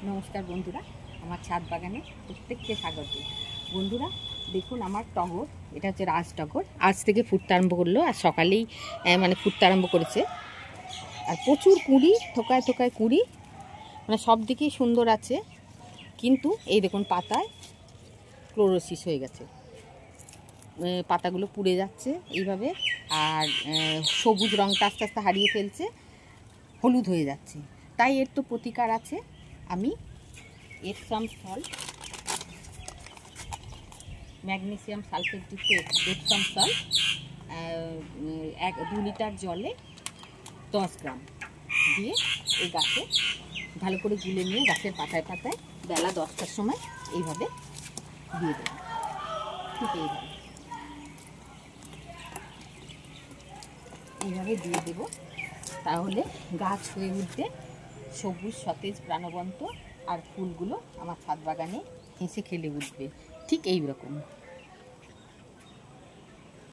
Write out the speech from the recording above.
নমস্কার বন্ধুরা, আমার ছাদ বাগানে প্রত্যেককে স্বাগত। বন্ধুরা দেখুন, আমার টগর, এটা হচ্ছে রাজ টগর, আজ থেকে ফুটতে আরম্ভ করলো। আর সকালেই ফুটতে আরম্ভ করেছে। আর প্রচুর কুঁড়ি, থোকায় থোকায় কুঁড়ি, সব দিকেই সুন্দর আছে। কিন্তু এই দেখুন, পাতায় ক্লোরোসিস হয়ে গেছে, পাতাগুলো পুড়ে যাচ্ছে এইভাবে। আর সবুজ রঙটা আস্তে আস্তে হারিয়ে ফেলছে, হলুদ হয়ে যাচ্ছে। তাই এর তো প্রতিকার আছে। আমি এপসাম সল্ট, ম্যাগনেসিয়াম সালফেট যুক্ত এপসাম সল্ট 2 লিটার জলে 10 গ্রাম দিয়ে এই গাছে ভালো করে গুলে নিয়ে গাছের পাতায় পাতায় বেলা 10টার সময় এইভাবে দিয়ে দেব। ঠিক এইভাবে দিয়ে দেব। তাহলে গাছ হয়ে উঠবে সবুজ, সতেজ, প্রাণবন্ত। আর ফুলগুলো আমার ছাদ বাগানে হেসে খেলে উঠবে ঠিক এই রকম।